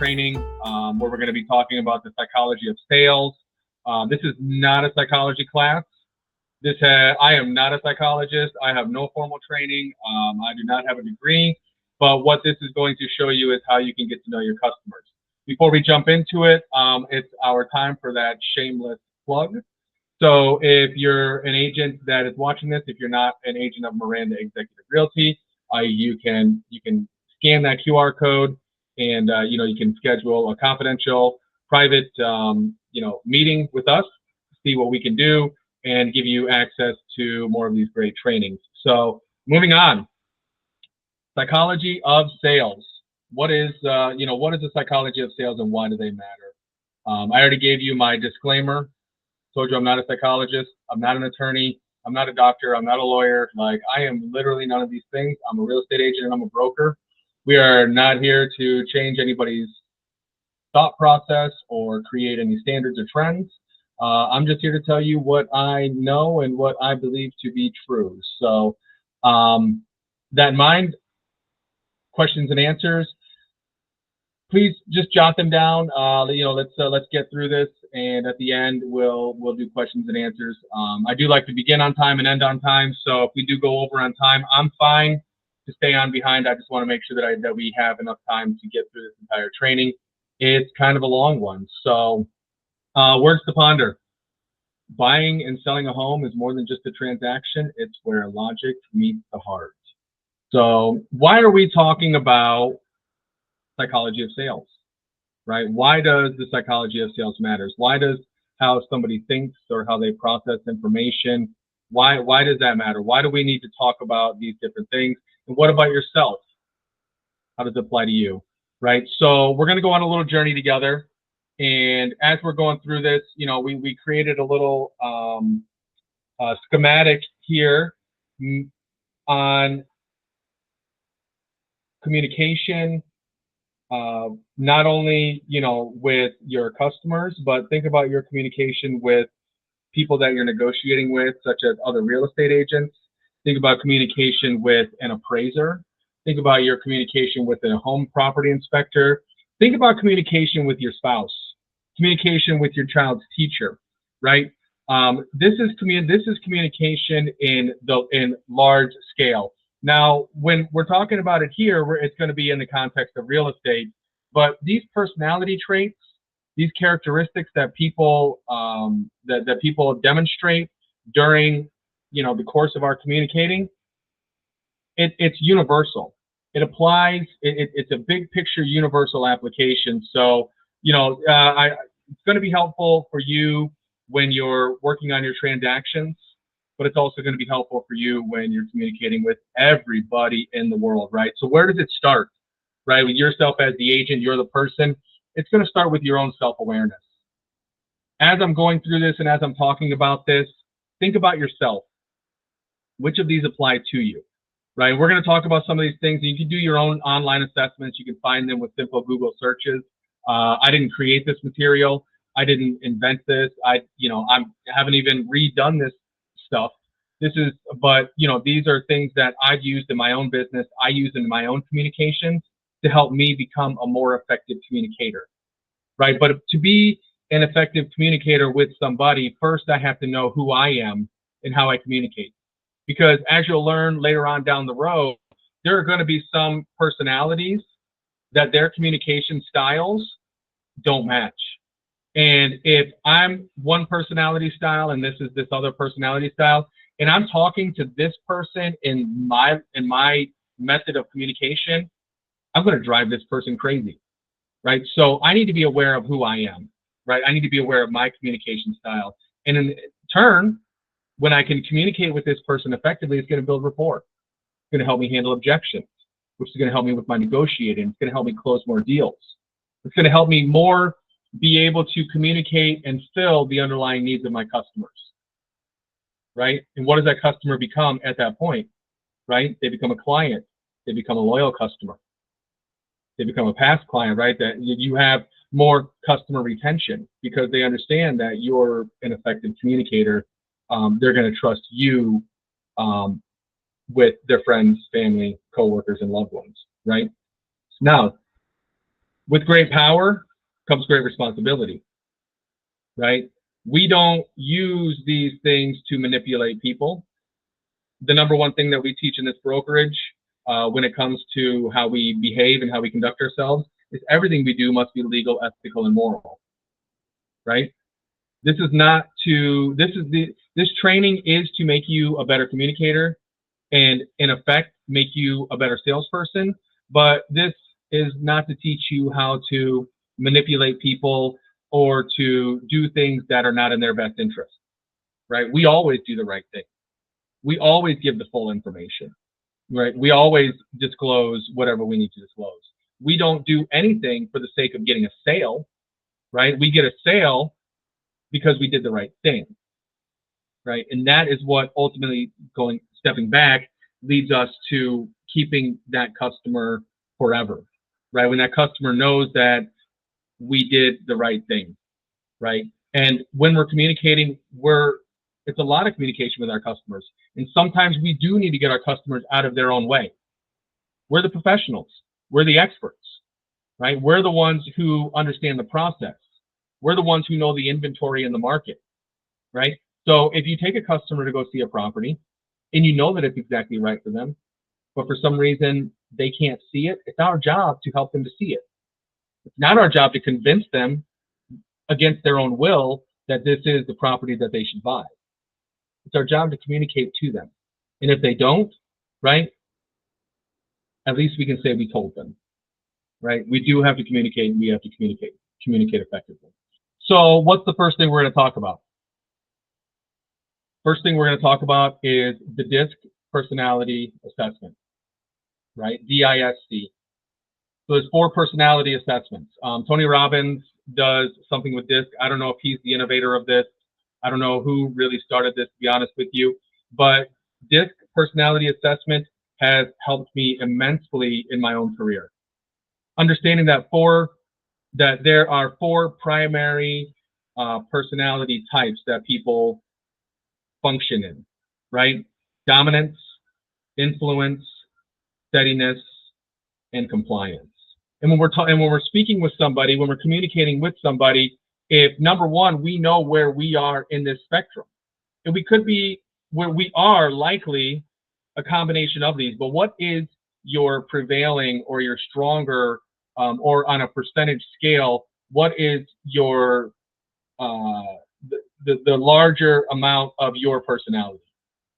training where we're going to be talking about the psychology of sales. This is not a psychology class. I am not a psychologist. I have no formal training. I do not have a degree. But what this is going to show you is how you can get to know your customers. Before we jump into it, it's our time for that shameless plug. So if you're an agent that is watching this, if you're not an agent of Miranda Executive Realty, you can scan that QR code, and you can schedule a confidential, private meeting with us, see what we can do, and give you access to more of these great trainings. So moving on, psychology of sales. What is the psychology of sales, and why do they matter? I already gave you my disclaimer. Told you I'm not a psychologist. I'm not an attorney. I'm not a doctor. I'm not a lawyer. Like, I am literally none of these things. I'm a real estate agent and I'm a broker. We are not here to change anybody's thought process or create any standards or trends. I'm just here to tell you what I know and what I believe to be true. So that in mind, questions and answers, please just jot them down. Let's get through this, and at the end we'll do questions and answers. I do like to begin on time and end on time, so if we do go over on time, I'm fine to stay on behind. I just want to make sure that we have enough time to get through this entire training. It's kind of a long one, so words to ponder. Buying and selling a home is more than just a transaction. It's where logic meets the heart. So why are we talking about psychology of sales, right? Why does the psychology of sales matters? Why does how somebody thinks or how they process information, why does that matter? Why do we need to talk about these different things? And what about yourself? How does it apply to you, right? So we're going to go on a little journey together. And as we're going through this, we created a little schematic here on communication, not only, with your customers, but think about your communication with people that you're negotiating with, such as other real estate agents. Think about communication with an appraiser. Think about your communication with a home property inspector. Think about communication with your spouse, communication with your child's teacher, right? This is communication in large scale. Now, when we're talking about it here, it's going to be in the context of real estate, but these personality traits, these characteristics that people that people demonstrate during the course of our communicating, it's universal. It applies. It's a big picture universal application. So it's going to be helpful for you when you're working on your transactions, but it's also going to be helpful for you when you're communicating with everybody in the world, right? So where does it start, right? With yourself as the agent, you're the person. It's going to start with your own self-awareness. As I'm going through this and as I'm talking about this, think about yourself. Which of these apply to you, right? We're going to talk about some of these things. You can do your own online assessments. You can find them with simple Google searches. I didn't create this material. I didn't invent this. I haven't even redone this stuff. But these are things that I've used in my own business. I use in my own communications to help me become a more effective communicator, right? But to be an effective communicator with somebody, first I have to know who I am and how I communicate. Because as you'll learn later on down the road, there are going to be some personalities that their communication styles don't match. And if I'm one personality style and this is this other personality style, and I'm talking to this person in my method of communication, I'm going to drive this person crazy, right? So I need to be aware of who I am, right? I need to be aware of my communication style. And in turn, when I can communicate with this person effectively, it's going to build rapport. It's going to help me handle objections, which is going to help me with my negotiating. It's going to help me close more deals. It's going to help me more be able to communicate and fill the underlying needs of my customers, right? And what does that customer become at that point, right? They become a client. They become a loyal customer. They become a past client, right? That you have more customer retention because they understand that you're an effective communicator. They're going to trust you with their friends, family, coworkers, and loved ones, right? Now, With great power comes great responsibility, right? We don't use these things to manipulate people. The number one thing that we teach in this brokerage when it comes to how we behave and how we conduct ourselves is everything we do must be legal, ethical, and moral, right? This is not to, this training is to make you a better communicator and in effect, make you a better salesperson. But this is not to teach you how to manipulate people or to do things that are not in their best interest, right? We always do the right thing. We always give the full information, right? We always disclose whatever we need to disclose. We don't do anything for the sake of getting a sale, right? We get a sale because we did the right thing, right? And that is what ultimately stepping back leads us to keeping that customer forever, right? When that customer knows that we did the right thing, right? And when we're communicating, it's a lot of communication with our customers. And sometimes we do need to get our customers out of their own way. We're the professionals. We're the experts, right? We're the ones who understand the process. We're the ones who know the inventory in the market, right? So if you take a customer to go see a property and you know that it's exactly right for them, but for some reason they can't see it, it's our job to help them to see it. It's not our job to convince them against their own will that this is the property that they should buy. It's our job to communicate to them. And if they don't, right, at least we can say we told them, right? We do have to communicate, and we have to communicate effectively. So what's the first thing we're going to talk about? First thing we're going to talk about is the DISC personality assessment, right? DISC. So there's 4 personality assessments. Tony Robbins does something with DISC. I don't know if he's the innovator of this. I don't know who really started this, to be honest with you. But DISC personality assessment has helped me immensely in my own career. Understanding that there are 4 primary personality types that people function in, right? Dominance, influence, steadiness, and compliance. And when we're speaking with somebody, when we're communicating with somebody, if number one, we know where we are in this spectrum, and we could be where we are likely a combination of these, but what is your prevailing or your stronger, or on a percentage scale, what is your the larger amount of your personality,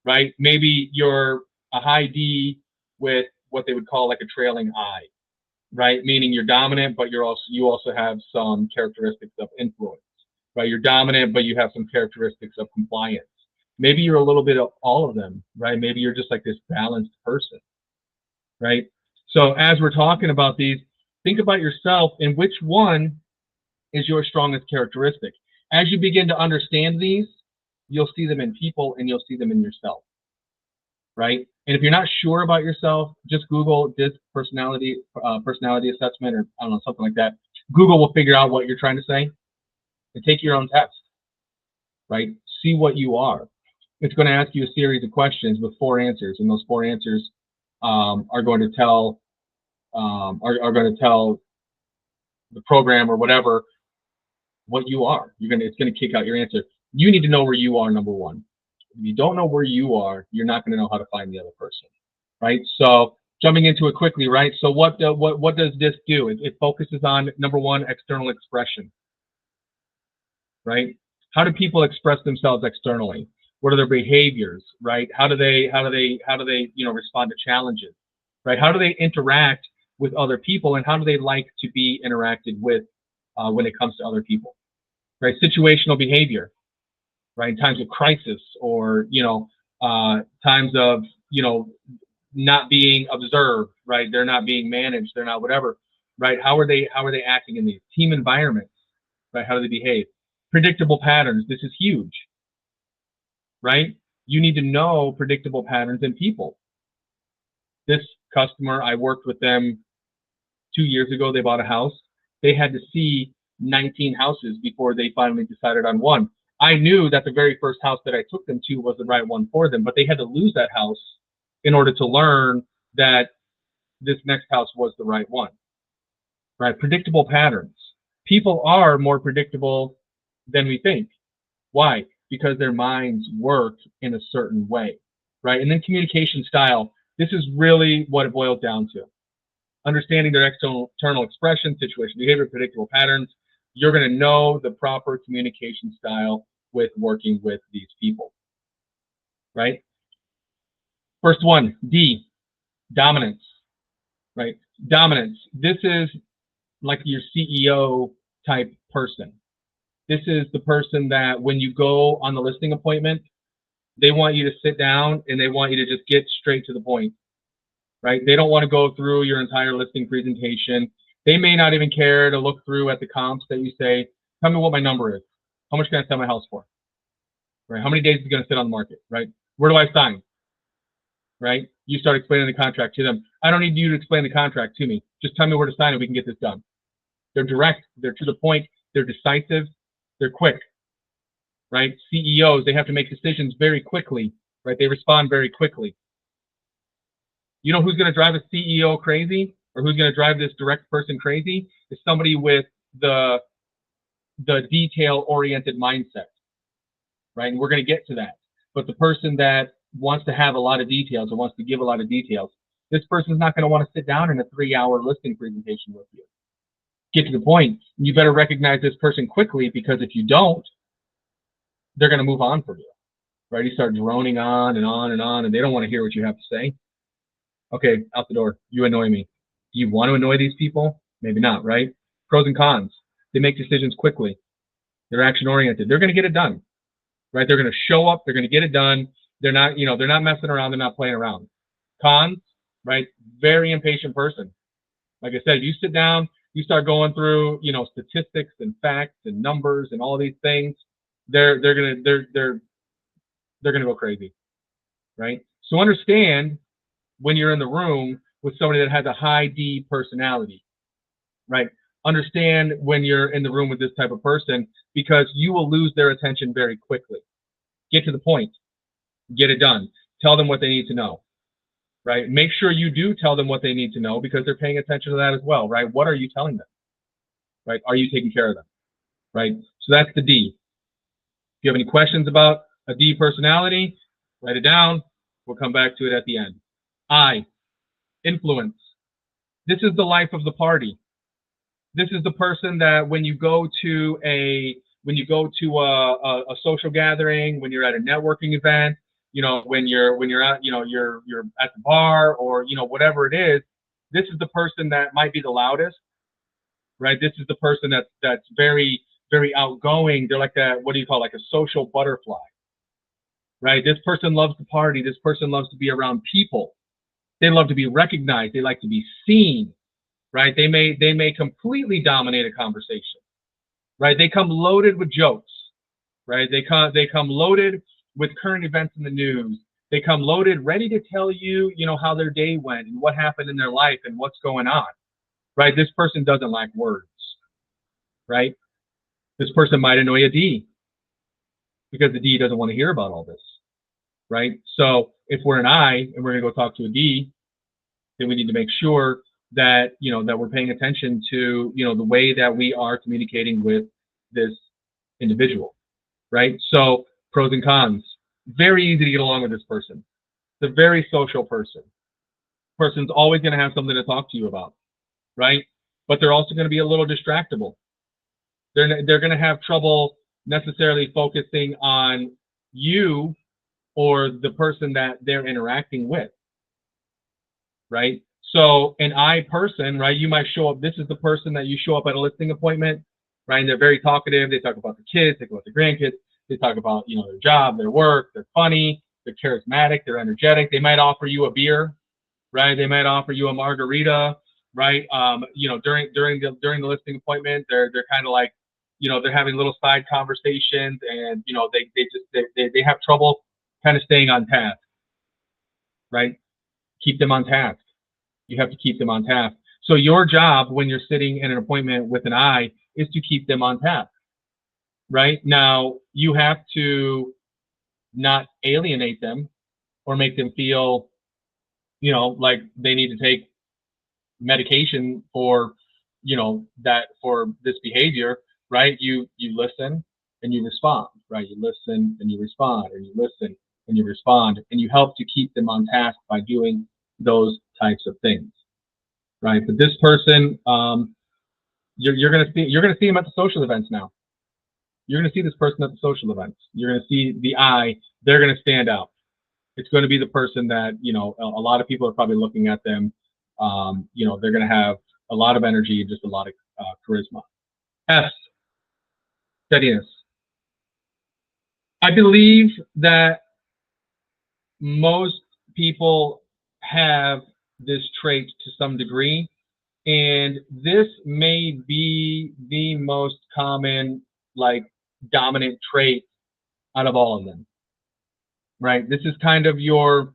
right? Maybe you're a high D with what they would call like a trailing I, right? Meaning you're dominant, but you also have some characteristics of influence, right? You're dominant, but you have some characteristics of compliance. Maybe you're a little bit of all of them, right? Maybe you're just like this balanced person, right? So as we're talking about these, think about yourself and which one is your strongest characteristic. As you begin to understand these, you'll see them in people and you'll see them in yourself, right? And if you're not sure about yourself, just Google DISC personality assessment, or I don't know, something like that. Google will figure out what you're trying to say and take your own test, right? See what you are. It's going to ask you a series of questions with 4 answers, and those 4 answers are going to tell the program or whatever what you are. It's going to kick out your answer. You need to know where you are, number one. If you don't know where you are, you're not going to know how to find the other person, right? So jumping into it quickly, right? So what does DISC do? It focuses on, number one, external expression, right? How do people express themselves externally? What are their behaviors, right? How do they respond to challenges, right? How do they interact with other people, and how do they like to be interacted with when it comes to other people, right? Situational behavior, right? In times of crisis, or times of not being observed, right? They're not being managed, they're not whatever, right? How are they acting in these team environments, right? How do they behave? Predictable patterns. This is huge, right? You need to know predictable patterns in people. This customer, I worked with them 2 years ago. They bought a house. They had to see 19 houses before they finally decided on one. I knew that the very first house that I took them to was the right one for them, but they had to lose that house in order to learn that this next house was the right one. right? Predictable patterns. People are more predictable than we think. Why? Because their minds work in a certain way, right? And then communication style. This is really what it boils down to. Understanding their external expression, situation, behavior, predictable patterns. You're going to know the proper communication style with working with these people, right? First one, D, dominance, right? Dominance. This is like your CEO type person. This is the person that when you go on the listing appointment, they want you to sit down and they want you to just get straight to the point, right? They don't want to go through your entire listing presentation. They may not even care to look through at the comps that you say, tell me what my number is. How much can I sell my house for? Right? How many days is it going to sit on the market? Right? Where do I sign? Right? You start explaining the contract to them. I don't need you to explain the contract to me. Just tell me where to sign and we can get this done. They're direct. They're to the point. They're decisive. They're quick. Right? CEOs, they have to make decisions very quickly. Right? They respond very quickly. You know who's going to drive a CEO crazy, or who's going to drive this direct person crazy? Is somebody with the detail-oriented mindset, right? And we're going to get to that. But the person that wants to have a lot of details or wants to give a lot of details, this person's not going to want to sit down in a 3-hour listing presentation with you. Get to the point. You better recognize this person quickly, because if you don't, they're going to move on from you, right? You start droning on and on and on, and they don't want to hear what you have to say. Okay, out the door. You annoy me. Do you want to annoy these people? Maybe not, right? Pros and cons. They make decisions quickly. They're action oriented. They're going to get it done, right? They're going to show up. They're going to get it done. They're not, they're not messing around. They're not playing around. Cons, right? Very impatient person. Like I said, you sit down, you start going through, statistics and facts and numbers and all these things. They're gonna go crazy, right? So understand when you're in the room with somebody that has a high D personality, right? Understand when you're in the room with this type of person, because you will lose their attention very quickly. Get to the point. Get it done. Tell them what they need to know, right? Make sure you do tell them what they need to know, because they're paying attention to that as well, right? What are you telling them, right? Are you taking care of them, right? So that's the D. If you have any questions about a D personality, write it down. We'll come back to it at the end. I, influence. This is the life of the party. This is the person that when you go to a social gathering, when you're at a networking event, when you're at you're at the bar, or whatever it is, this is the person that might be the loudest, right? This is the person that's very, very outgoing. They're like like a social butterfly, right? This person loves to party. This person loves to be around people. They love to be recognized. They like to be seen, right? They may completely dominate a conversation, right? They come loaded with jokes, right? They come loaded with current events in the news. They come loaded, ready to tell you, how their day went and what happened in their life and what's going on, right? This person doesn't lack words, right? This person might annoy a D, because the D doesn't want to hear about all this, right? So if we're an I and we're going to go talk to a D, then we need to make sure that, that we're paying attention to, the way that we are communicating with this individual, right? So pros and cons. Very easy to get along with this person. It's a very social person. Person's always going to have something to talk to you about, right? But they're also going to be a little distractible. They're going to have trouble necessarily focusing on you or the person that they're interacting with, right? So an I person, right, you might show up, this is the person that you show up at a listing appointment, right? And they're very talkative. They talk about the kids, they talk about the grandkids, they talk about, their job, their work, they're funny, they're charismatic, they're energetic. They might offer you a beer, right? They might offer you a margarita, right? During the listing appointment, they're kind of like, they're having little side conversations, and they have trouble kind of staying on task, right? Keep them on task. You have to keep them on task. So your job when you're sitting in an appointment with an I is to keep them on task, right? Now, you have to not alienate them or make them feel, like they need to take medication for, that for this behavior, right? You listen and you respond, right? You listen and you respond, and you listen and you respond, and you help to keep them on task by doing those types of things, right? But this person, you're gonna see him at the social events now. You're gonna see this person at the social events. You're gonna see the eye. They're gonna stand out. It's going to be the person that a lot of people are probably looking at them. They're going to have a lot of energy and just a lot of charisma. S, steadiness. I believe that most people have this trait to some degree, and this may be the most common, like, dominant trait out of all of them, right? This is kind of your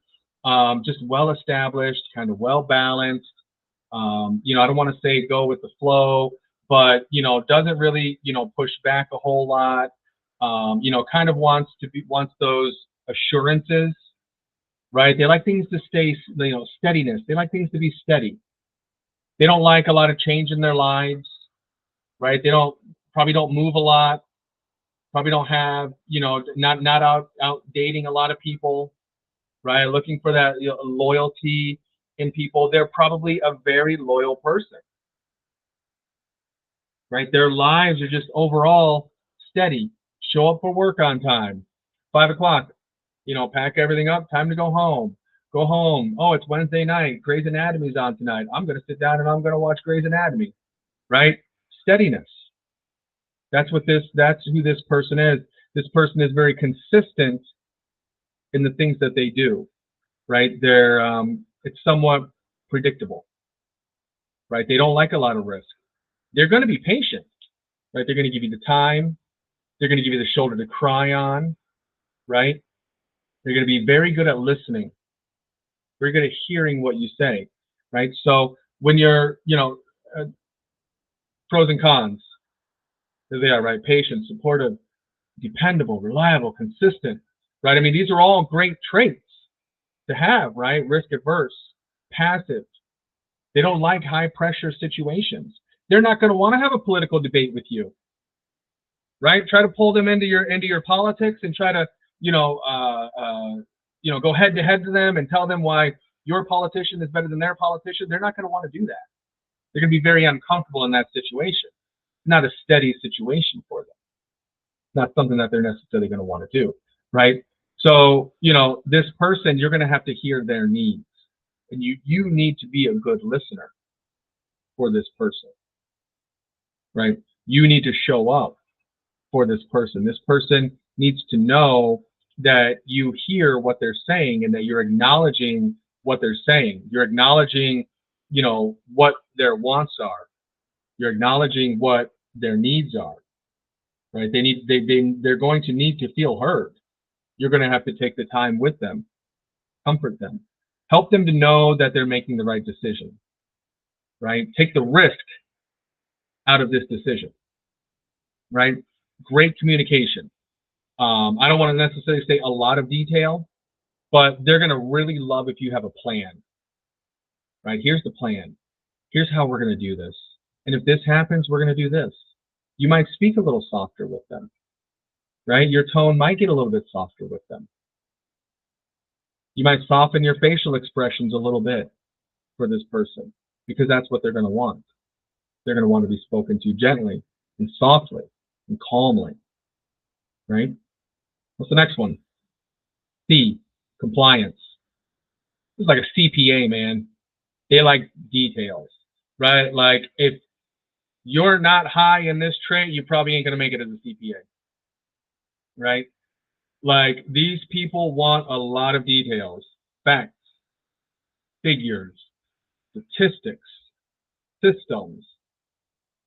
just well established, kind of well balanced. I don't want to say go with the flow, but doesn't really push back a whole lot. Kind of wants those assurances, right? They like things to stay, steadiness. They like things to be steady. They don't like a lot of change in their lives, right? They probably don't move a lot. Probably don't have, not out dating a lot of people, right? Looking for that loyalty in people. They're probably a very loyal person, right? Their lives are just overall steady. Show up for work on time. 5 o'clock, pack everything up. Time to go home. Go home. Oh, it's Wednesday night. Grey's Anatomy's on tonight. I'm going to sit down and I'm going to watch Grey's Anatomy, right? Steadiness. That's who this person is. This person is very consistent in the things that they do, right? It's somewhat predictable, right? They don't like a lot of risk. They're going to be patient, right? They're going to give you the time. They're going to give you the shoulder to cry on, right? They're going to be very good at listening, very good at hearing what you say, right? So when you're, pros and cons, there they are, right? Patient, supportive, dependable, reliable, consistent, right? I mean, these are all great traits to have, right? Risk averse, passive. They don't like high pressure situations. They're not going to want to have a political debate with you, right? Try to pull them into your politics and try to go head to head to them and tell them why your politician is better than their politician. They're not going to want to do that. They're going to be very uncomfortable in that situation. It's not a steady situation for them. It's not something that they're necessarily going to want to do, right? So this person, you're going to have to hear their needs, and you need to be a good listener for this person, right? You need to show up for this person. This person needs to know that you hear what they're saying and that you're acknowledging what they're saying. You're acknowledging, what their wants are. You're acknowledging what their needs are, right? They're going to need to feel heard. You're going to have to take the time with them, comfort them, help them to know that they're making the right decision, right? Take the risk out of this decision, right? Great communication. I don't want to necessarily say a lot of detail, but they're going to really love if you have a plan, right? Here's the plan. Here's how we're going to do this. And if this happens, we're going to do this. You might speak a little softer with them, right? Your tone might get a little bit softer with them. You might soften your facial expressions a little bit for this person because that's what they're going to want. They're going to want to be spoken to gently and softly and calmly, right? What's the next one? C, compliance. This is like a CPA, man. They like details, right? Like if you're not high in this trait, you probably ain't going to make it as a CPA, right? Like these people want a lot of details, facts, figures, statistics, systems,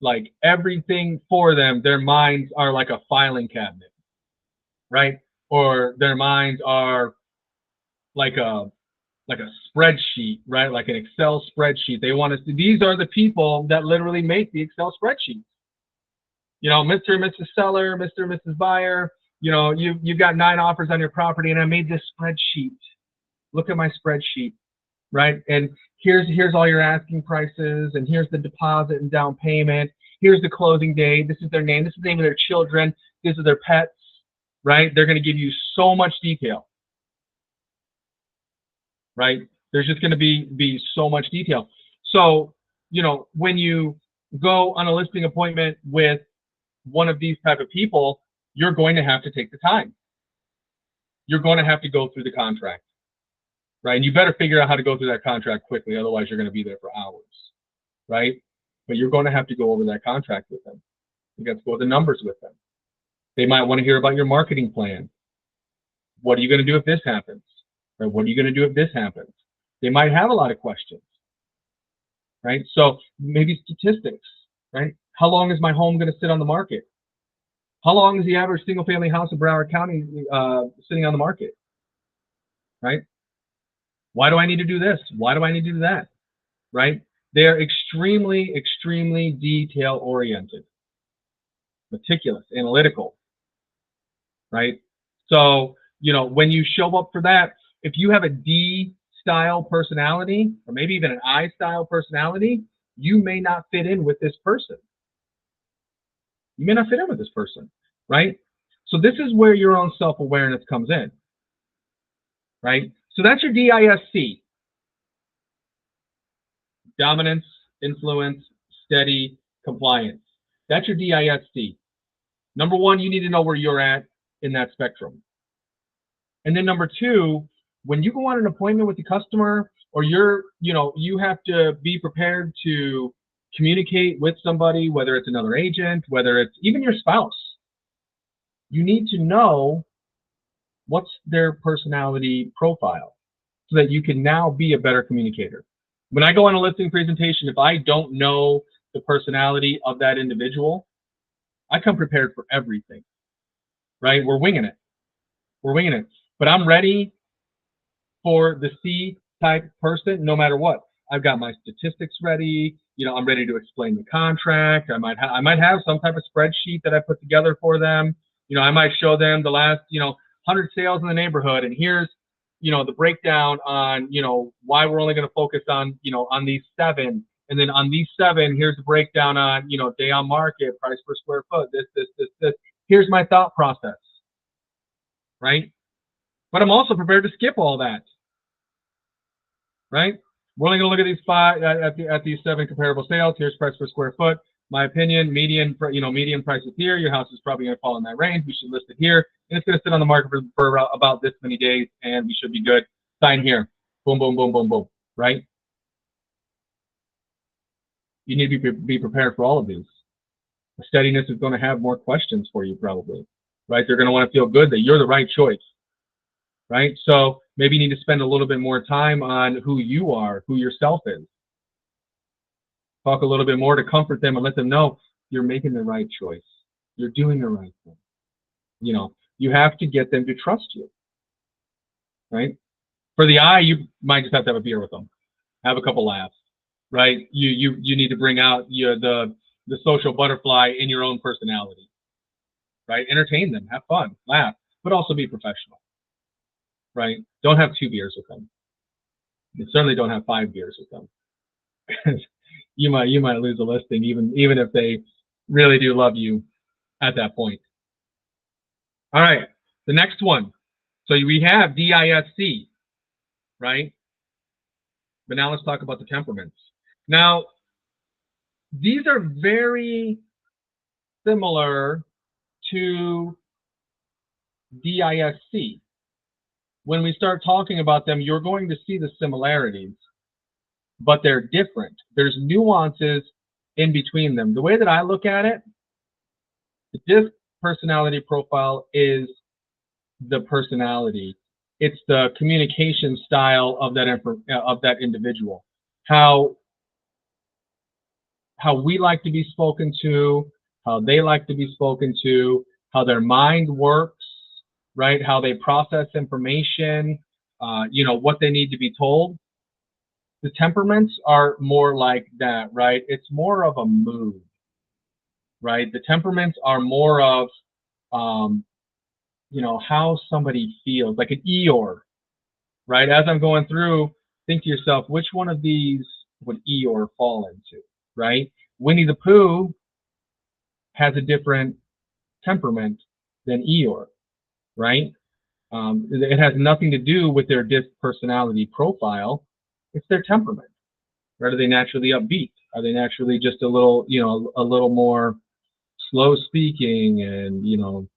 like everything for them. Their minds are like a filing cabinet, right? Or their minds are like a spreadsheet, right? Like an Excel spreadsheet. They want to. These are the people that literally make the Excel spreadsheets. Mr. and Mrs. Seller, Mr. and Mrs. Buyer. You've got 9 offers on your property, and I made this spreadsheet. Look at my spreadsheet. right? And here's all your asking prices, and here's the deposit and down payment. Here's the closing date. This is their name. This is the name of their children. These are their pets, right? They're going to give you so much detail, right? There's just going to be so much detail. So, when you go on a listing appointment with one of these type of people, you're going to have to take the time. You're going to have to go through the contract, right? And you better figure out how to go through that contract quickly. Otherwise, you're going to be there for hours, right? But you're going to have to go over that contract with them. You got to go over the numbers with them. They might want to hear about your marketing plan. What are you going to do if this happens? Or what are you going to do if this happens? They might have a lot of questions, right? So maybe statistics, right? How long is my home going to sit on the market? How long is the average single-family house in Broward County sitting on the market, right? Why do I need to do this? Why do I need to do that, right? They're extremely, extremely detail-oriented, meticulous, analytical, right? So, when you show up for that, if you have a D-style personality, or maybe even an I-style personality, you may not fit in with this person. You may not fit in with this person, right? So this is where your own self-awareness comes in, right? So that's your DISC. Dominance, influence, steady, compliance. That's your DISC. Number one, you need to know where you're at in that spectrum. And then number two, when you go on an appointment with the customer, or you have to be prepared to communicate with somebody, whether it's another agent, whether it's even your spouse, you need to know what's their personality profile so that you can now be a better communicator. When I go on a listing presentation, if I don't know the personality of that individual, I come prepared for everything, right? We're winging it. We're winging it. But I'm ready for the C-type person no matter what. I've got my statistics ready. I'm ready to explain the contract. I might have some type of spreadsheet that I put together for them. I might show them the last, 100 sales in the neighborhood, and here's, the breakdown on, why we're only going to focus on, on these 7. And then on these 7, here's the breakdown on, day on market, price per square foot, this. Here's my thought process, right? But I'm also prepared to skip all that, right? We're only going to look at these 5 at these 7 comparable sales. Here's price per square foot. My opinion, median price is here. Your house is probably going to fall in that range. We should list it here, and it's going to sit on the market for about this many days, and we should be good. Sign here. Boom, boom, boom, boom, boom. Right? You need to be prepared for all of these. The steadiness is going to have more questions for you, probably. Right? They're going to want to feel good that you're the right choice. Right? So maybe you need to spend a little bit more time on who you are, who yourself is. Talk a little bit more to comfort them and let them know you're making the right choice. You're doing the right thing. You have to get them to trust you, right? For the I, you might just have to have a beer with them, have a couple laughs, right? You need to bring out the social butterfly in your own personality, right? Entertain them, have fun, laugh, but also be professional, right? Don't have 2 beers with them. You certainly don't have 5 beers with them. You might lose a listing even if they really do love you at that point. All right, the next one. So we have DISC, right? But now let's talk about the temperaments. Now, these are very similar to DISC. When we start talking about them, you're going to see the similarities, but they're different. There's nuances in between them. The way that I look at it, the DISC personality profile is the personality. It's the communication style of that individual. How we like to be spoken to, how they like to be spoken to, how their mind works, right? How they process information, what they need to be told. The temperaments are more like that, right? It's more of a mood, right? The temperaments are more of, how somebody feels, like an Eeyore, right? As I'm going through, think to yourself, which one of these would Eeyore fall into, right? Winnie the Pooh has a different temperament than Eeyore, right? It has nothing to do with their disc personality profile. It's their temperament. Right? Are they naturally upbeat? Are they naturally just a little, a little more slow speaking and,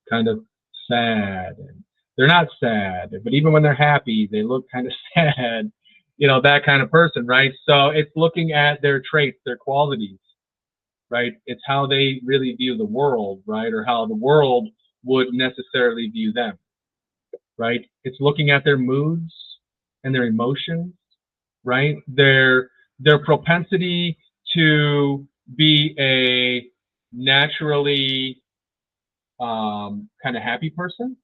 kind of sad? And they're not sad, but even when they're happy, they look kind of sad, that kind of person, right? So it's looking at their traits, their qualities, right? It's how they really view the world, right? Or how the world would necessarily view them, right? It's looking at their moods and their emotions, right? Their propensity to be a naturally kind of happy person,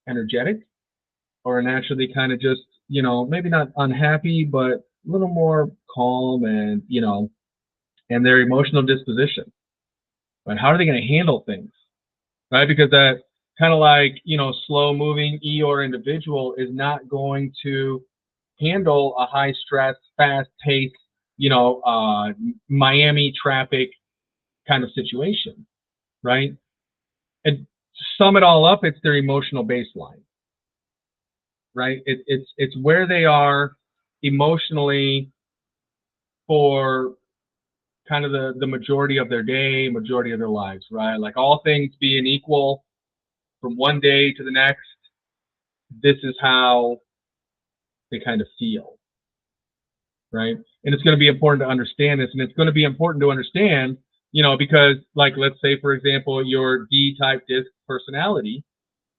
energetic, or naturally kind of just, maybe not unhappy, but a little more calm and, and their emotional disposition, right? How are they going to handle things, right? Because that kind of like, slow moving Eeyore individual is not going to handle a high stress, fast paced, Miami traffic kind of situation, right? And to sum it all up, it's their emotional baseline, right? It's where they are emotionally for kind of the majority of their day, majority of their lives, right? Like all things being equal from one day to the next, this is how they kind of feel, right? And it's going to be important to understand this, and it's going to be important to understand, because like, let's say, for example, your D-type disc personality,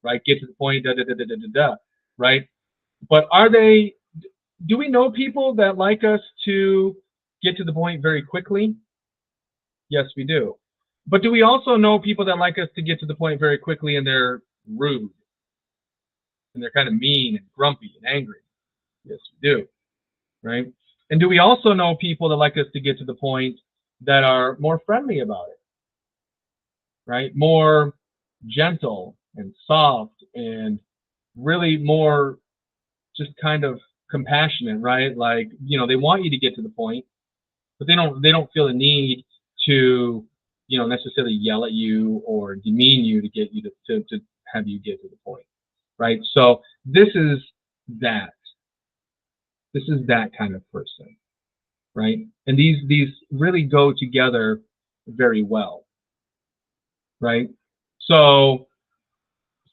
right? Get to the point, right? But do we know people that like us to get to the point very quickly? Yes, we do. But do we also know people that like us to get to the point very quickly and they're rude and they're kind of mean and grumpy and angry? Yes, we do, right? And do we also know people that like us to get to the point that are more friendly about it, right? More gentle and soft and really more just kind of compassionate, right? Like, they want you to get to the point, but they don't feel the need to, necessarily yell at you or demean you to get you to have you get to the point, right? So this is that. This is that kind of person, right? And these really go together very well, right? So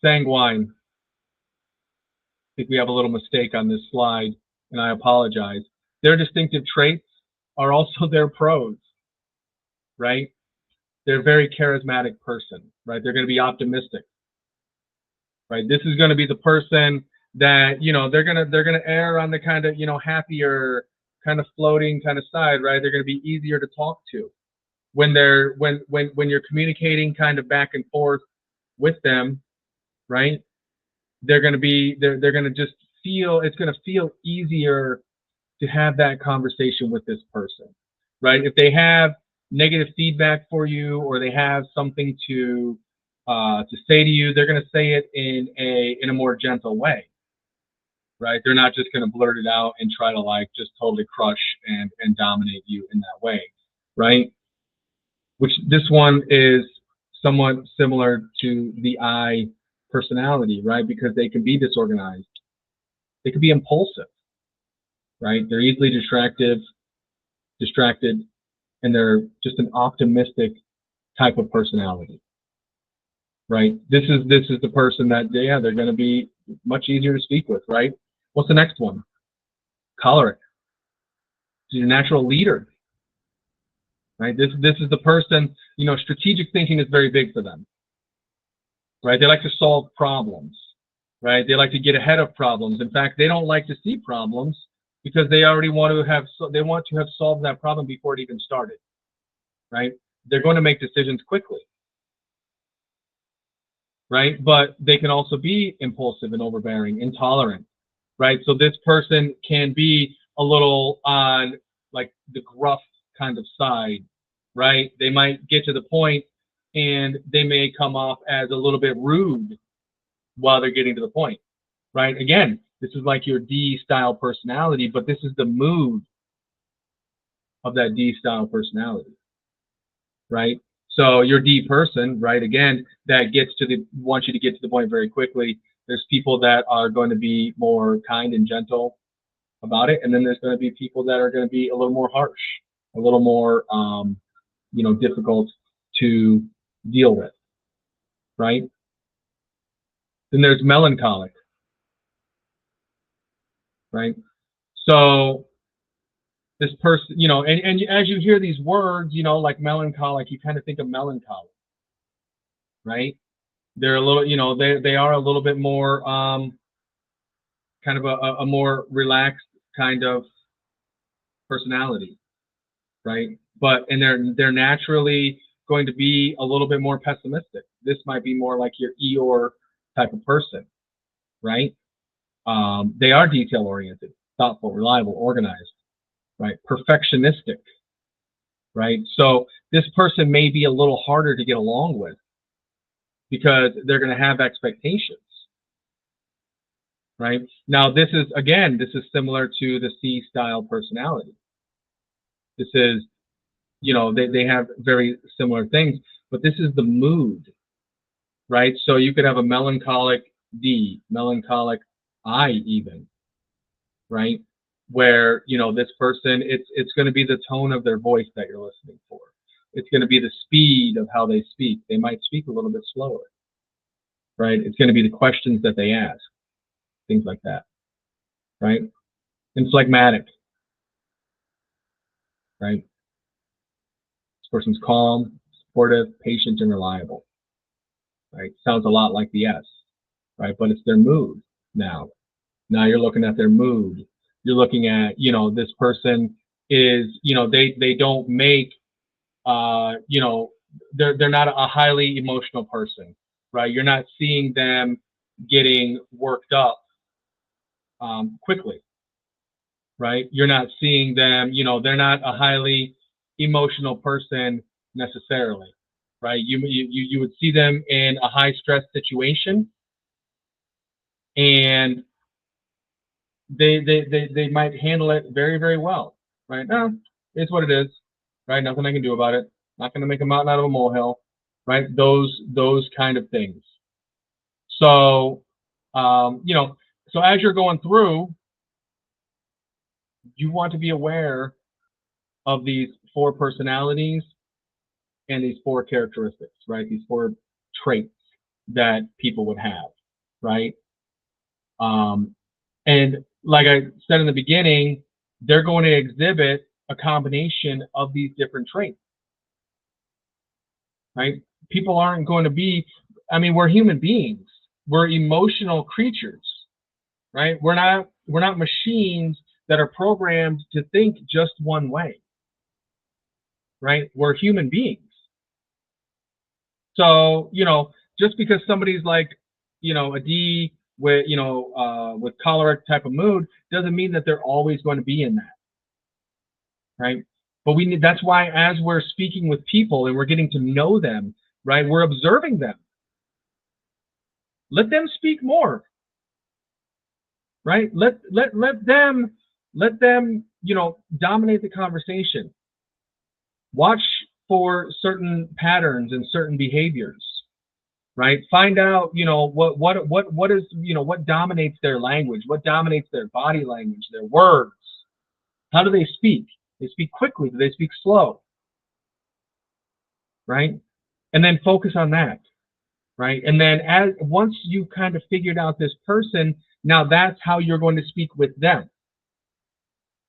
sanguine, I think we have a little mistake on this slide, and I apologize. Their distinctive traits are also their pros, right? They're a very charismatic person, right? They're going to be optimistic, right? This is going to be the person that, they're going to err on the kind of, happier, kind of floating kind of side, right? They're going to be easier to talk to when you're communicating kind of back and forth with them, right? They're going to just feel, it's going to feel easier to have that conversation with this person, right? If they have negative feedback for you or they have something to say to you, they're going to say it in a more gentle way, right? They're not just going to blurt it out and try to like just totally crush and dominate you in that way, right? Which this one is somewhat similar to the I personality, right? Because they can be disorganized, they can be impulsive, right? They're easily distracted, and they're just an optimistic type of personality, right? This is the person that, yeah, they're going to be much easier to speak with, right? What's the next one? Choleric. She's a natural leader, right? This is the person, strategic thinking is very big for them, right? They like to solve problems, right? They like to get ahead of problems. In fact, they don't like to see problems because they already want to have solved that problem before it even started, right? They're going to make decisions quickly, right? But they can also be impulsive and overbearing, intolerant, right? So this person can be a little on like the gruff kind of side, right? They might get to the point and they may come off as a little bit rude while they're getting to the point, right? Again, This is like your D style personality, but this is the mood of that D style personality, right? So your D person, right? Again, that wants you to get to the point very quickly. There's people that are going to be more kind and gentle about it, and then there's going to be people that are going to be a little more harsh, a little more, difficult to deal with, right? Then there's melancholic, right? So this person, and as you hear these words, like melancholic, you kind of think of melancholy, right? They're a little, they are a little bit more, kind of a more relaxed kind of personality, right? And they're naturally going to be a little bit more pessimistic. This might be more like your Eeyore type of person, right? They are detail oriented, thoughtful, reliable, organized, right? Perfectionistic, right? So this person may be a little harder to get along with because they're going to have expectations, right? Now, this is similar to the C style personality. This is, they have very similar things, but this is the mood, right? So you could have a melancholic D, melancholic I even, right? Where, this person, it's going to be the tone of their voice that you're listening for. It's going to be the speed of how they speak. They might speak a little bit slower, right? It's going to be the questions that they ask, things like that, right? And phlegmatic, right? This person's calm, supportive, patient, and reliable, right? Sounds a lot like the S, right? But it's their mood now. Now you're looking at their mood. You're looking at, this person is, they don't make, they're not a highly emotional person, right? You're not seeing them getting worked up quickly, right? You're not seeing them, they're not a highly emotional person necessarily, right? You would see them in a high stress situation, and they might handle it very, very well, right? No, it's what it is, right? Nothing I can do about it. Not going to make a mountain out of a molehill, right? Those kind of things. So, so as you're going through, you want to be aware of these 4 personalities and these 4 characteristics, right? These 4 traits that people would have, right? And like I said in the beginning, they're going to exhibit a combination of these different traits, right? People aren't going to be, we're human beings. We're emotional creatures, right? We're not machines that are programmed to think just one way, right? We're human beings. So, just because somebody's like, a D with, with choleric type of mood doesn't mean that they're always going to be in that, right? But that's why as we're speaking with people and we're getting to know them, right, we're observing them. Let them speak more, right? Let them, dominate the conversation. Watch for certain patterns and certain behaviors, right? Find out, what is, what dominates their language, what dominates their body language, their words. How do they speak? They speak quickly. Do they speak slow? Right? And then focus on that, right? And then once you kind of figured out this person, now that's how you're going to speak with them.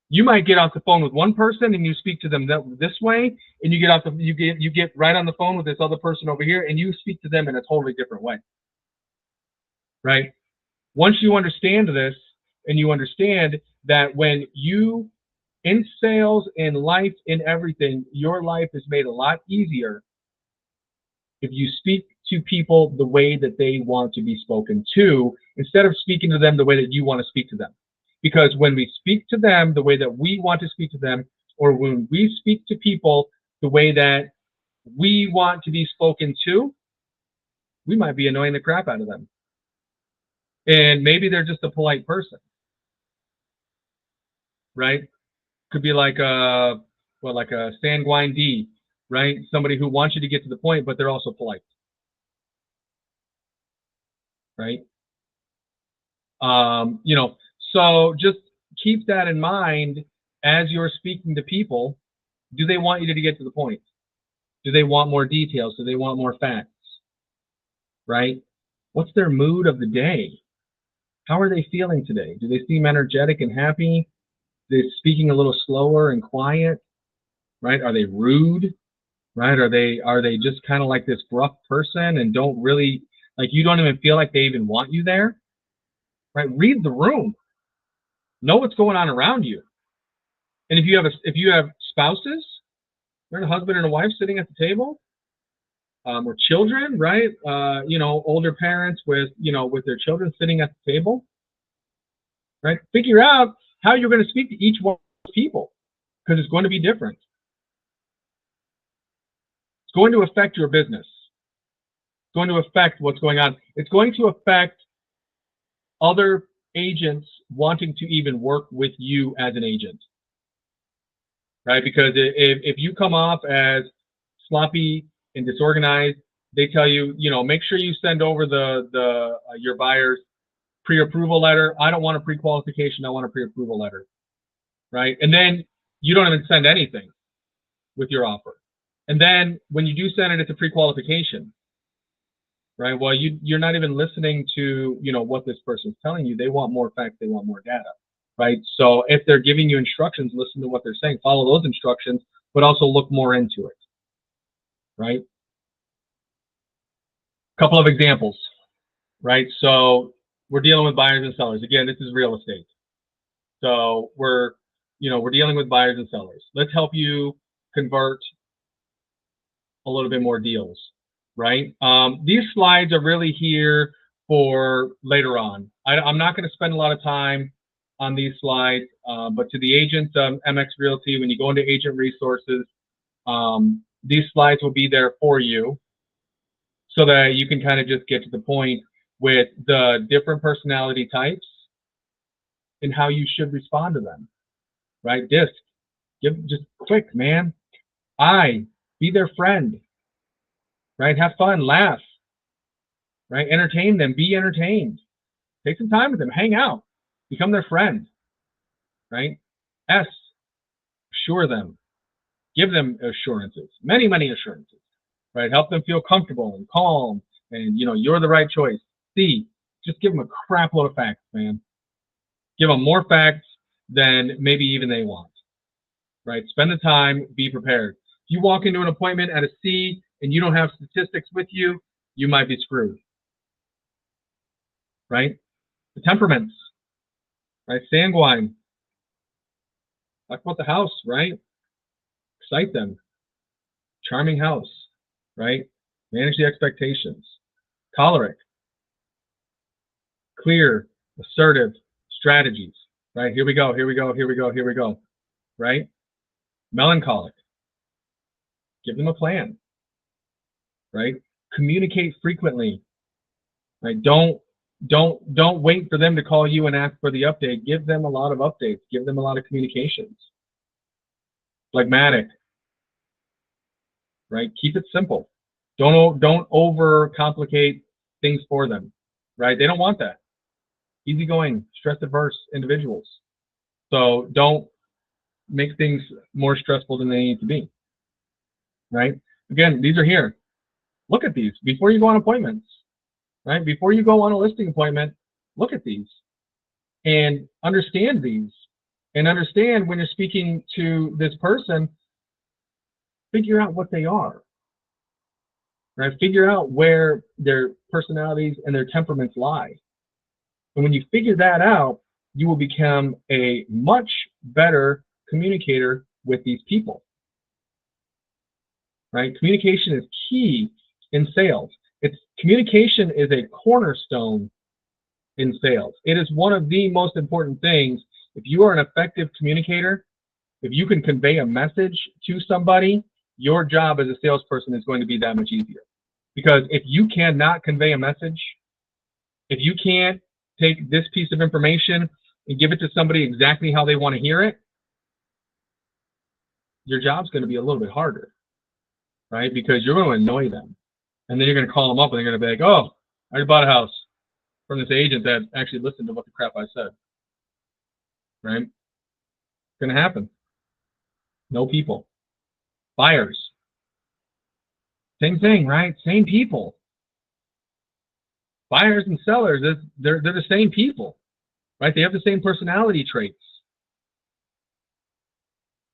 You might get off the phone with one person and you speak to them this way, and you get right on the phone with this other person over here, and you speak to them in a totally different way, right? Once you understand this, and you understand that when you, in sales, in life, in everything, your life is made a lot easier if you speak to people the way that they want to be spoken to, instead of speaking to them the way that you want to speak to them. Because when we speak to them the way that we want to speak to them, or when we speak to people the way that we want to be spoken to, we might be annoying the crap out of them. And maybe they're just a polite person, right? Could be like like a sanguine D, right? Somebody who wants you to get to the point, but they're also polite, right? So just keep that in mind as you're speaking to people. Do they want you to get to the point? Do they want more details? Do they want more facts? Right? What's their mood of the day? How are they feeling today? Do they seem energetic and happy? They're speaking a little slower and quiet, right? Are they rude? Right? Are they just kind of like this gruff person and don't really like you don't even feel like they even want you there? Right? Read the room. Know what's going on around you. And if you have spouses, you're a husband and a wife sitting at the table, or children, right? Older parents with their children sitting at the table, right? Figure out how you're going to speak to each one of those people because it's going to be different. It's going to affect your business. It's going to affect what's going on. It's going to affect other agents wanting to even work with you as an agent, right? Because if you come off as sloppy and disorganized, they tell you, make sure you send over your buyer's pre-approval letter. I don't want a pre-qualification. I want a pre-approval letter, right? And then you don't even send anything with your offer. And then when you do send it, it's a pre-qualification, right? Well, you're not even listening to, what this person's telling you. They want more facts. They want more data, right? So if they're giving you instructions, listen to what they're saying, follow those instructions, but also look more into it, right? Couple of examples, right? So we're dealing with buyers and sellers. Again, this is real estate. So we're dealing with buyers and sellers. Let's help you convert a little bit more deals, right? These slides are really here for later on. I'm not going to spend a lot of time on these slides, but to the agents of MX Realty, when you go into agent resources, these slides will be there for you so that you can kind of just get to the point with the different personality types and how you should respond to them, right? Just quick, man. Be their friend, right? Have fun, laugh, right? Entertain them, be entertained. Take some time with them, hang out, become their friend, right? S, assure them, give them assurances, many, many assurances, right? Help them feel comfortable and calm and, you're the right choice. C, just give them a crap load of facts, man. Give them more facts than maybe even they want, right? Spend the time, be prepared. If you walk into an appointment at a C and you don't have statistics with you, you might be screwed, right? The temperaments, right? Sanguine, talk about the house, right? Excite them. Charming house, right? Manage the expectations. Choleric, clear, assertive strategies, right? Here we go, here we go, here we go, here we go, right? Melancholic, give them a plan, right? Communicate frequently, right? Don't wait for them to call you and ask for the update. Give them a lot of updates. Give them a lot of communications. Phlegmatic, right? Keep it simple. Don't overcomplicate things for them, right? They don't want that. Easygoing, stress-averse individuals. So don't make things more stressful than they need to be, right? Again, these are here. Look at these before you go on appointments, right? Before you go on a listing appointment, look at these and understand these and understand when you're speaking to this person, figure out what they are, right? Figure out where their personalities and their temperaments lie. And when you figure that out, you will become a much better communicator with these people, right? Communication is key in sales. Communication is a cornerstone in sales. It is one of the most important things. If you are an effective communicator, if you can convey a message to somebody, your job as a salesperson is going to be that much easier. Because if you cannot convey a message, if you can't take this piece of information and give it to somebody exactly how they want to hear it, your job's going to be a little bit harder, right? Because you're going to annoy them. And then you're going to call them up and they're going to be like, oh, I already bought a house from this agent that actually listened to what the crap I said, right? It's going to happen. No people. Buyers. Same thing, right? Same people. Buyers and sellers, they're the same people, right? They have the same personality traits,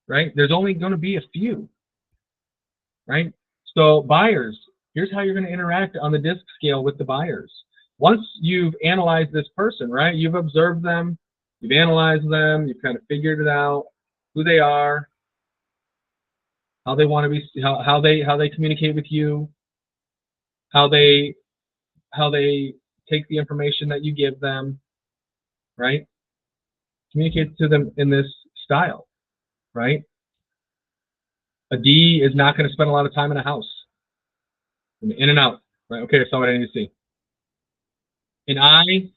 right? There's only going to be a few, right? So buyers, here's how you're going to interact on the DISC scale with the buyers. Once you've analyzed this person, right? You've observed them, you've analyzed them, you've kind of figured it out, who they are, how they want to be, how they communicate with you, how they take the information that you give them, right? Communicate to them in this style, right? A D is not going to spend a lot of time in a house. In and out, right? Okay, that's what I need to see. An I is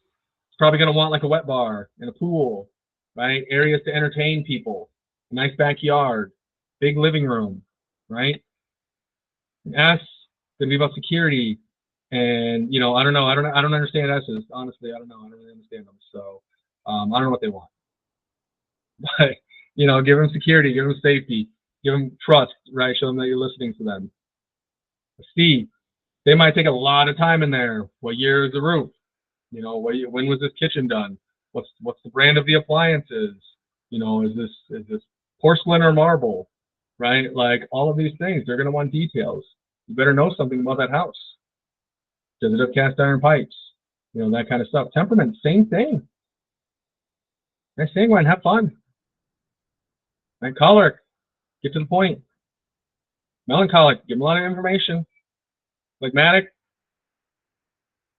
probably going to want like a wet bar and a pool, right? Areas to entertain people, a nice backyard, big living room, right? An S is going to be about security. And, you know, I don't understand S's. Honestly, I don't know. I don't really understand them. So I don't know what they want. But, you know, give them security, give them safety, give them trust, right? Show them that you're listening to them. C, they might take a lot of time in there. What year is the roof? You know, when was this kitchen done? What's the brand of the appliances? You know, is this porcelain or marble? Right? Like all of these things, they're going to want details. You better know something about that house. Does it have cast iron pipes? You know, that kind of stuff. Temperament, same thing. Nice sanguine, have fun. Right? Choleric, get to the point. Melancholic, give them a lot of information. Phlegmatic,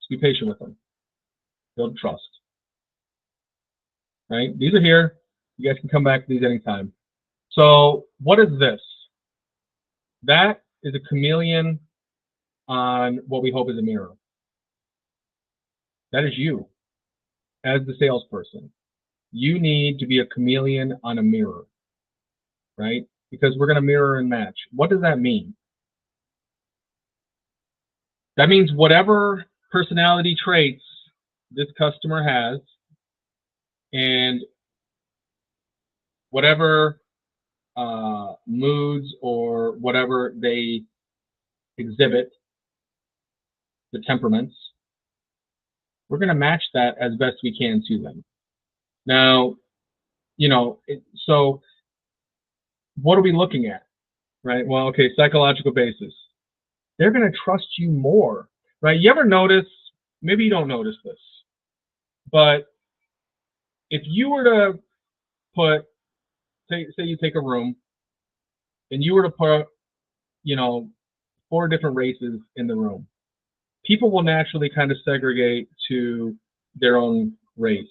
just be patient with them. Build trust. Right? These are here. You guys can come back to these anytime. So what is this? That is a chameleon on what we hope is a mirror. That is you as the salesperson. You need to be a chameleon on a mirror, right? Because we're going to mirror and match. What does that mean? That means whatever personality traits this customer has and whatever moods or whatever they exhibit, the temperaments, we're going to match that as best we can to them. Now, you know, so what are we looking at, right? Well, okay, psychological basis. They're going to trust you more, right? You ever notice, maybe you don't notice this, but if you were to put, say you take a room and you were to put, you know, 4 different races in the room, people will naturally kind of segregate to their own race,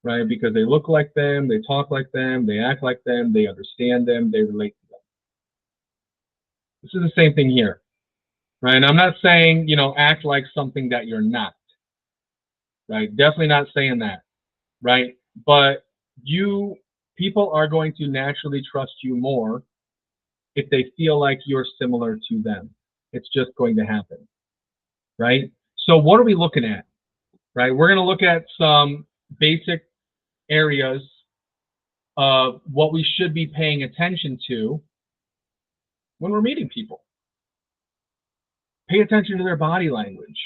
right? Because they look like them, they talk like them, they act like them, they understand them, they relate to them. This is the same thing here, right? And I'm not saying, you know, act like something that you're not, right? Definitely not saying that, right? But people are going to naturally trust you more if they feel like you're similar to them. It's just going to happen, right? So what are we looking at, right? We're going to look at some basic areas of what we should be paying attention to when we're meeting people. Pay attention to their body language,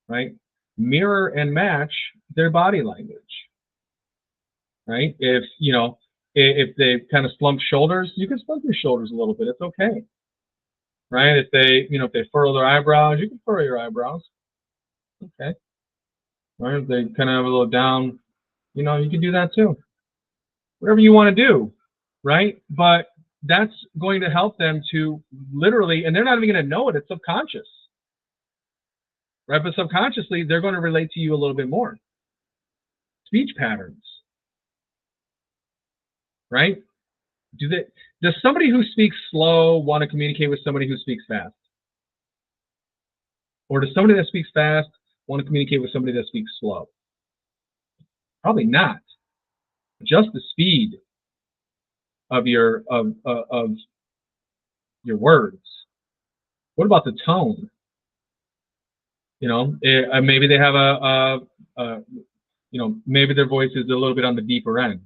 right? Mirror and match their body language, right? If, you know, if they kind of slump shoulders, you can slump your shoulders a little bit. It's okay, right? If they, you know, if they furrow their eyebrows, you can furrow your eyebrows. Okay. Right? If they kind of have a little down, you know, you can do that too. Whatever you want to do, right? But that's going to help them to literally, and they're not even going to know it, it's subconscious, right? But subconsciously, they're going to relate to you a little bit more. Speech patterns, right? Does somebody who speaks slow want to communicate with somebody who speaks fast? Or does somebody that speaks fast want to communicate with somebody that speaks slow? Probably not. Just the speed of your words. What about the tone? Maybe they have maybe their voice is a little bit on the deeper end,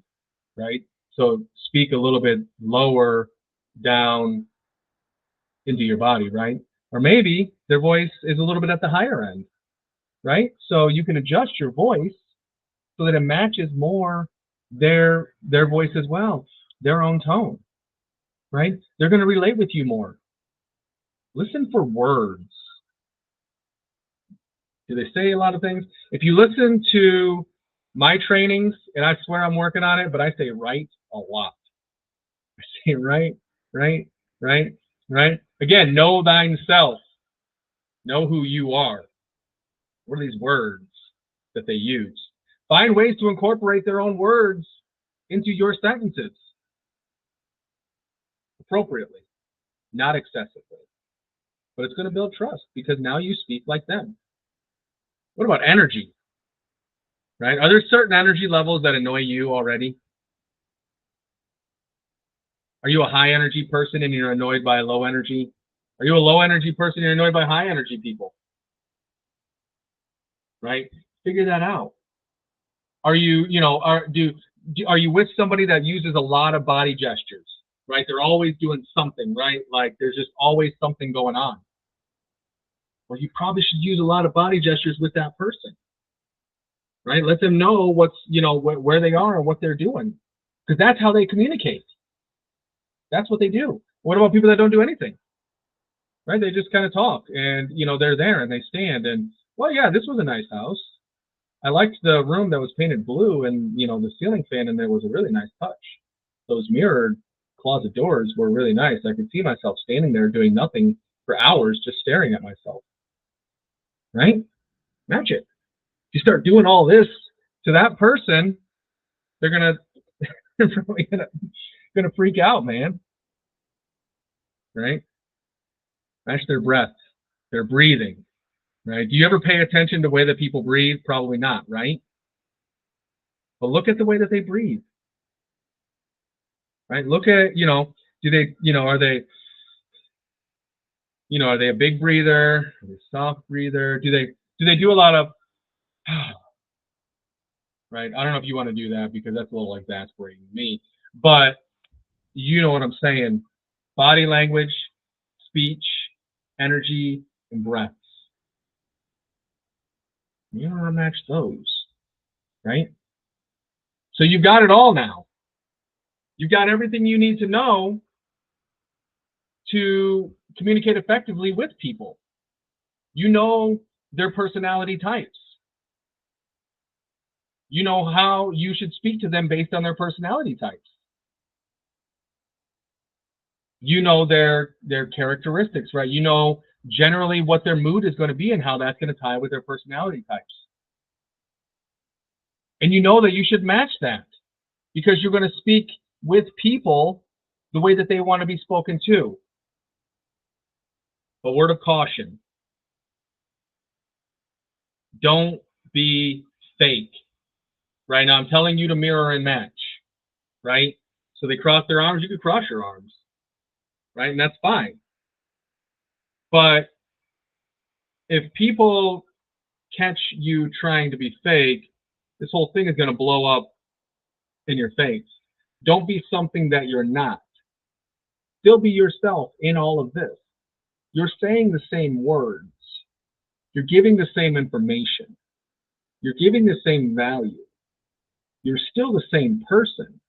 right? So speak a little bit lower down into your body, right? Or maybe their voice is a little bit at the higher end, right? So you can adjust your voice so that it matches more their voice as well, their own tone, right? They're going to relate with you more. Listen for words. Do they say a lot of things? If you listen to my trainings, and I swear I'm working on it, but I say right a lot. I say right, right, right, right. Again, know thyself. Know who you are. What are these words that they use? Find ways to incorporate their own words into your sentences appropriately, not excessively. But it's going to build trust because now you speak like them. What about energy? Right? Are there certain energy levels that annoy you already? Are you a high energy person and you're annoyed by low energy? Are you a low energy person and you're annoyed by high energy people? Right? Figure that out. Are you, are you with somebody that uses a lot of body gestures? Right? They're always doing something, right? Like there's just always something going on. Well, you probably should use a lot of body gestures with that person. Right? Let them know what's, where they are and what they're doing. Because that's how they communicate. That's what they do. What about people that don't do anything? Right? They just kind of talk and, they're there and they stand and, well, yeah, this was a nice house. I liked the room that was painted blue and, the ceiling fan in there was a really nice touch. Those mirrored closet doors were really nice. I could see myself standing there doing nothing for hours, just staring at myself. Right? Match it. If you start doing all this to that person, they're probably gonna freak out, man. Right? Match their breath, their breathing. Right? Do you ever pay attention to the way that people breathe? Probably not, right? But look at the way that they breathe. Right? Look at, do they, are they, are they a big breather? Are they a soft breather? Do they do a lot of right? I don't know if you want to do that because that's a little exasperating to me. But you know what I'm saying. Body language, speech, energy, and breaths. You don't want to match those, right? So you've got it all now. You've got everything you need to know to communicate effectively with people. You know their personality types. You know how you should speak to them based on their personality types. You know their characteristics, right? You know generally what their mood is going to be and how that's going to tie with their personality types. And you know that you should match that because you're going to speak with people the way that they want to be spoken to. A word of caution. Don't be fake. Right now, I'm telling you to mirror and match. Right? So they cross their arms, you can cross your arms. Right? And that's fine. But if people catch you trying to be fake, this whole thing is going to blow up in your face. Don't be something that you're not. Still be yourself in all of this. You're saying the same words. You're giving the same information. You're giving the same value. You're still the same person,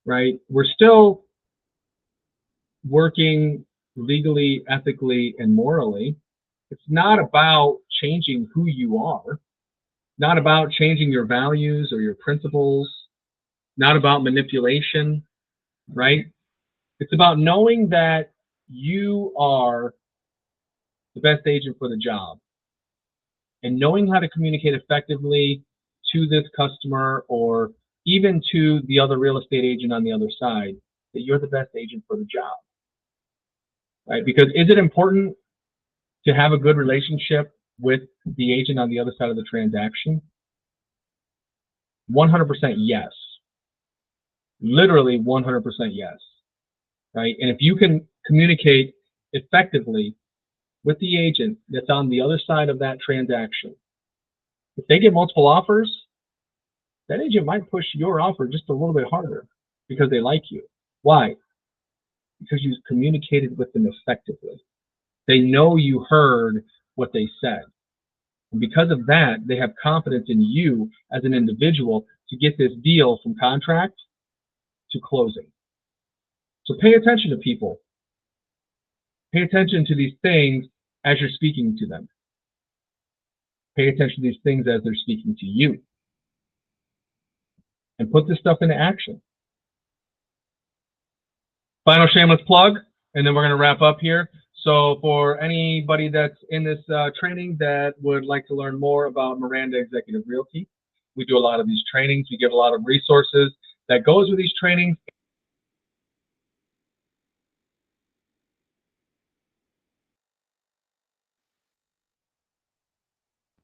right? We're still working legally, ethically, and morally. It's not about changing who you are, not about changing your values or your principles, not about manipulation, right? It's about knowing that you are the best agent for the job and knowing how to communicate effectively to this customer or even to the other real estate agent on the other side that you're the best agent for the job, right? Because is it important to have a good relationship with the agent on the other side of the transaction? 100% yes. Literally 100% yes. Right? And if you can communicate effectively with the agent that's on the other side of that transaction, if they get multiple offers, that agent might push your offer just a little bit harder because they like you. Why? Because you communicated with them effectively. They know you heard what they said. And because of that, they have confidence in you as an individual to get this deal from contract to closing. So pay attention to people. Pay attention to these things as you're speaking to them. Pay attention to these things as they're speaking to you. And put this stuff into action. Final shameless plug, and then we're going to wrap up here. So for anybody that's in this training that would like to learn more about Miranda Executive Realty, we do a lot of these trainings. We give a lot of resources that goes with these trainings.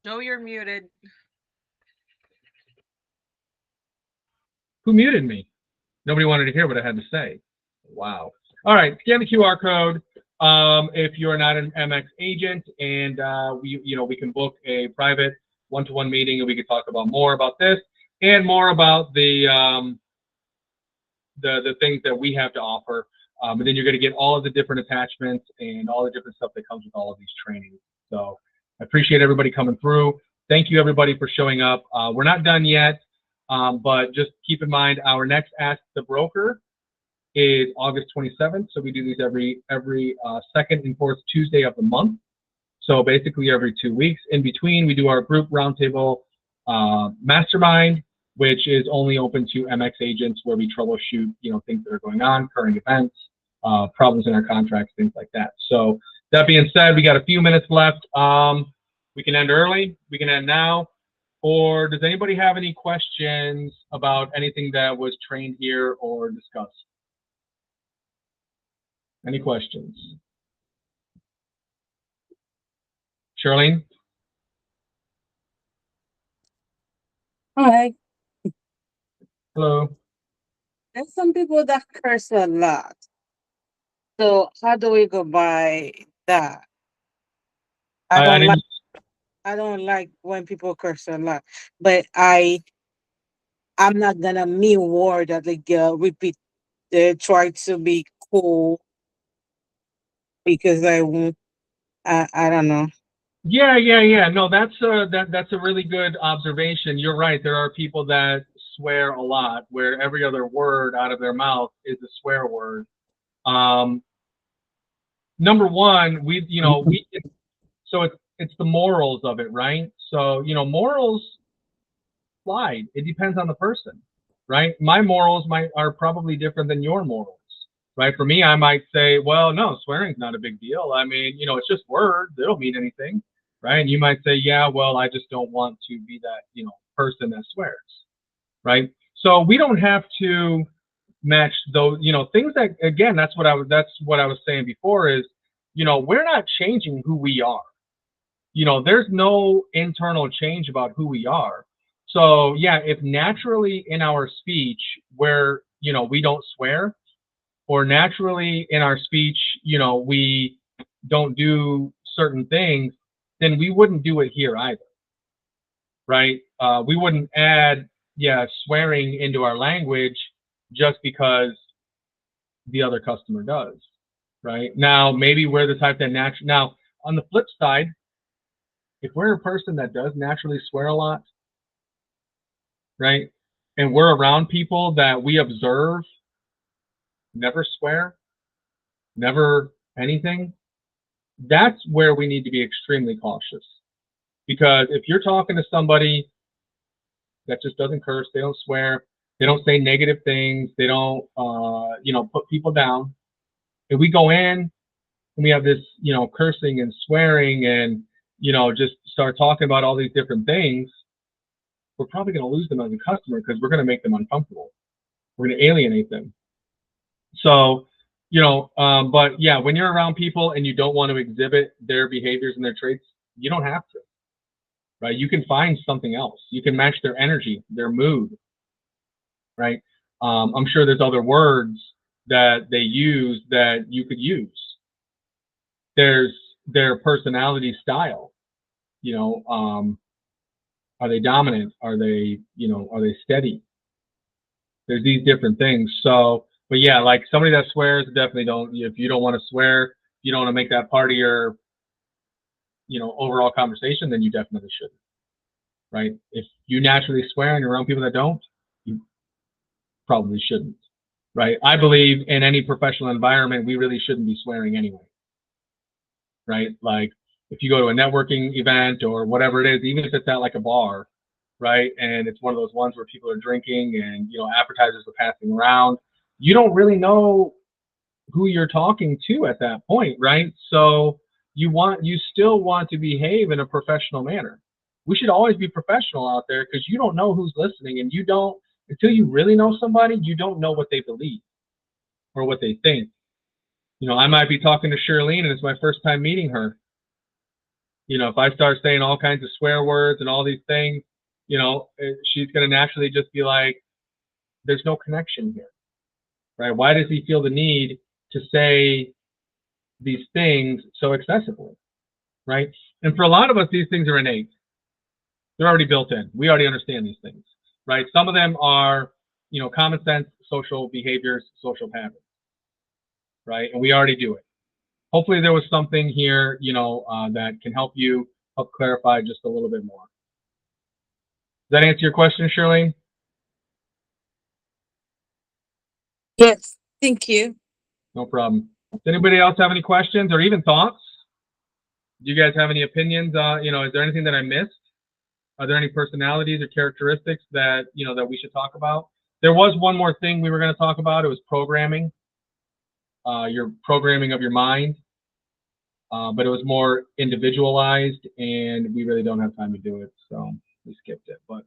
No, you're muted. Who muted me? Nobody wanted to hear what I had to say. Wow. All right, scan the QR code. If you're not an MX agent, and we can book a private one-to-one meeting, and we can talk about more about this and more about the things that we have to offer. And then you're going to get all of the different attachments and all the different stuff that comes with all of these trainings. So I appreciate everybody coming through. Thank you, everybody, for showing up. We're not done yet, but just keep in mind our next Ask the Broker is August 27th. So we do these every second and fourth Tuesday of the month. So basically every 2 weeks. In between, we do our group roundtable mastermind, which is only open to MX agents, where we troubleshoot, things that are going on, current events, problems in our contracts, things like that. So that being said, we got a few minutes left. We can end early. We can end now. Or does anybody have any questions about anything that was trained here or discussed? Any questions? Charlene? Hi. Hello. There's some people that curse a lot. So how do we go by that? I I don't like didn't. I don't like when people curse a lot. But I'm not gonna mean word that like repeat try to be cool because I won't I don't know. Yeah. No, that's a really good observation. You're right. There are people that swear a lot, where every other word out of their mouth is a swear word. Um, Number one, so it's the morals of it, right? So morals slide. It depends on the person, right? My morals are probably different than your morals, right? For me, I might say, well, no, swearing's not a big deal. I mean, it's just words. They don't mean anything, right? And you might say, yeah, well, I just don't want to be that, person that swears, right? So we don't have to match those, things that, again, that's what I was saying before is, we're not changing who we are. There's no internal change about who we are. So yeah, if naturally in our speech where, we don't swear, or naturally in our speech, we don't do certain things, then we wouldn't do it here either, right? We wouldn't add, swearing into our language just because the other customer does, right? Now, maybe we're the type that now, on the flip side, if we're a person that does naturally swear a lot, right? And we're around people that we observe never swear, never anything, that's where we need to be extremely cautious. Because if you're talking to somebody that just doesn't curse, they don't swear, they don't say negative things, they don't, put people down, if we go in and we have this, cursing and swearing and, just start talking about all these different things, we're probably going to lose them as a customer because we're going to make them uncomfortable. We're going to alienate them. So, but yeah, when you're around people and you don't want to exhibit their behaviors and their traits, you don't have to. right? You can find something else. You can match their energy, their mood, right? I'm sure there's other words that they use that you could use. There's their personality style. Are they dominant? Are they steady? There's these different things. So, but yeah, like somebody that swears, definitely don't. If you don't want to swear, you don't want to make that part of your, overall conversation, then you definitely shouldn't, right? If you naturally swear and you're around people that don't, you probably shouldn't, right? I believe in any professional environment, we really shouldn't be swearing anyway, right? Like if you go to a networking event or whatever it is, even if it's at like a bar, right? And it's one of those ones where people are drinking and, appetizers are passing around. You don't really know who you're talking to at that point, right? So you still want to behave in a professional manner. We should always be professional out there because you don't know who's listening, and until you really know somebody, you don't know what they believe or what they think. I might be talking to Shirlene and it's my first time meeting her. If I start saying all kinds of swear words and all these things, she's going to naturally just be like, there's no connection here, right? Why does he feel the need to say these things so excessively, right? And for a lot of us, these things are innate. They're already built in. We already understand these things, right? Some of them are, common sense, social behaviors, social patterns, right? And we already do it. Hopefully there was something here, that can help clarify just a little bit more. Does that answer your question, Shirlene? Yes, thank you. No problem. Does anybody else have any questions or even thoughts? Do you guys have any opinions? Is there anything that I missed? Are there any personalities or characteristics that, that we should talk about? There was one more thing we were going to talk about. It was programming, your programming of your mind. But it was more individualized, and we really don't have time to do it, so we skipped it. But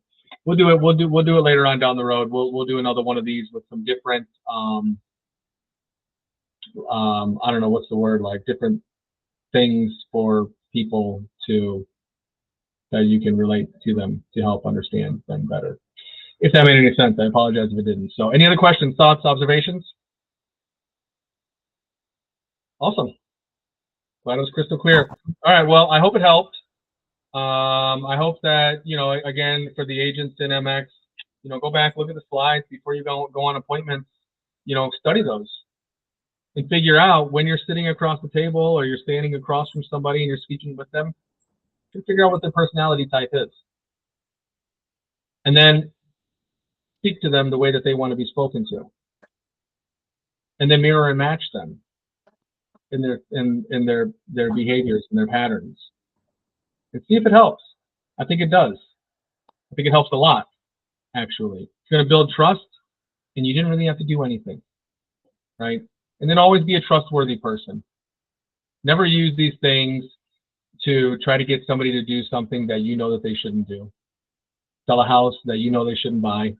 we'll do it. We'll do it later on down the road. We'll do another one of these with some different I don't know what's the word, like different things for people that you can relate to them to help understand them better. If that made any sense, I apologize if it didn't. So any other questions, thoughts, observations? Awesome. Glad it was crystal clear. All right, well, I hope it helped. I hope that, again, for the agents in MX, go back, look at the slides before you go on appointments, study those and figure out when you're sitting across the table or you're standing across from somebody and you're speaking with them, to figure out what their personality type is. And then speak to them the way that they want to be spoken to. And then mirror and match them in their behaviors and their patterns. And see if it helps. I think it does. I think it helps a lot, actually. It's going to build trust, and you didn't really have to do anything, right? And then always be a trustworthy person. Never use these things to try to get somebody to do something that you know that they shouldn't do. Sell a house that you know they shouldn't buy,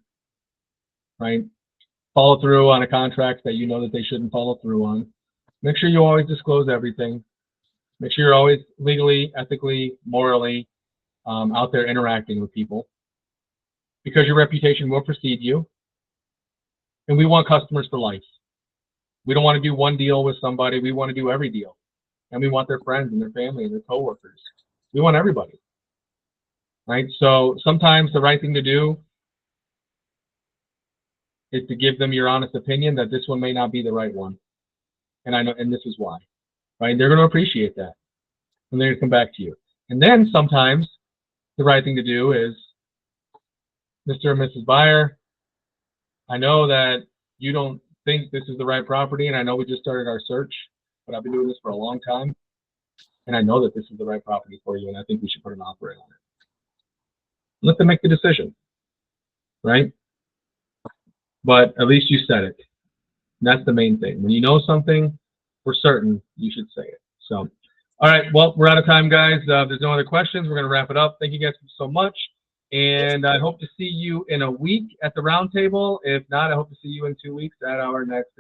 right? Follow through on a contract that you know that they shouldn't follow through on. Make sure you always disclose everything. Make sure you're always legally, ethically, morally out there interacting with people, because your reputation will precede you. And we want customers for life. We don't want to do one deal with somebody. We want to do every deal. And we want their friends and their family and their coworkers. We want everybody, right? So sometimes the right thing to do is to give them your honest opinion that this one may not be the right one. And I know, and this is why, right? They're going to appreciate that. And they're going to come back to you. And then sometimes the right thing to do is, Mr. and Mrs. Buyer, I know that you don't think this is the right property, and I know we just started our search, but I've been doing this for a long time, and I know that this is the right property for you, and I think we should put an offer in on it. Let them make the decision, right? But at least you said it. And that's the main thing. When you know something for certain, you should say it. So, all right, well, we're out of time, guys. If there's no other questions, we're going to wrap it up. Thank you guys so much. And I hope to see you in a week at the roundtable. If not, I hope to see you in 2 weeks at our next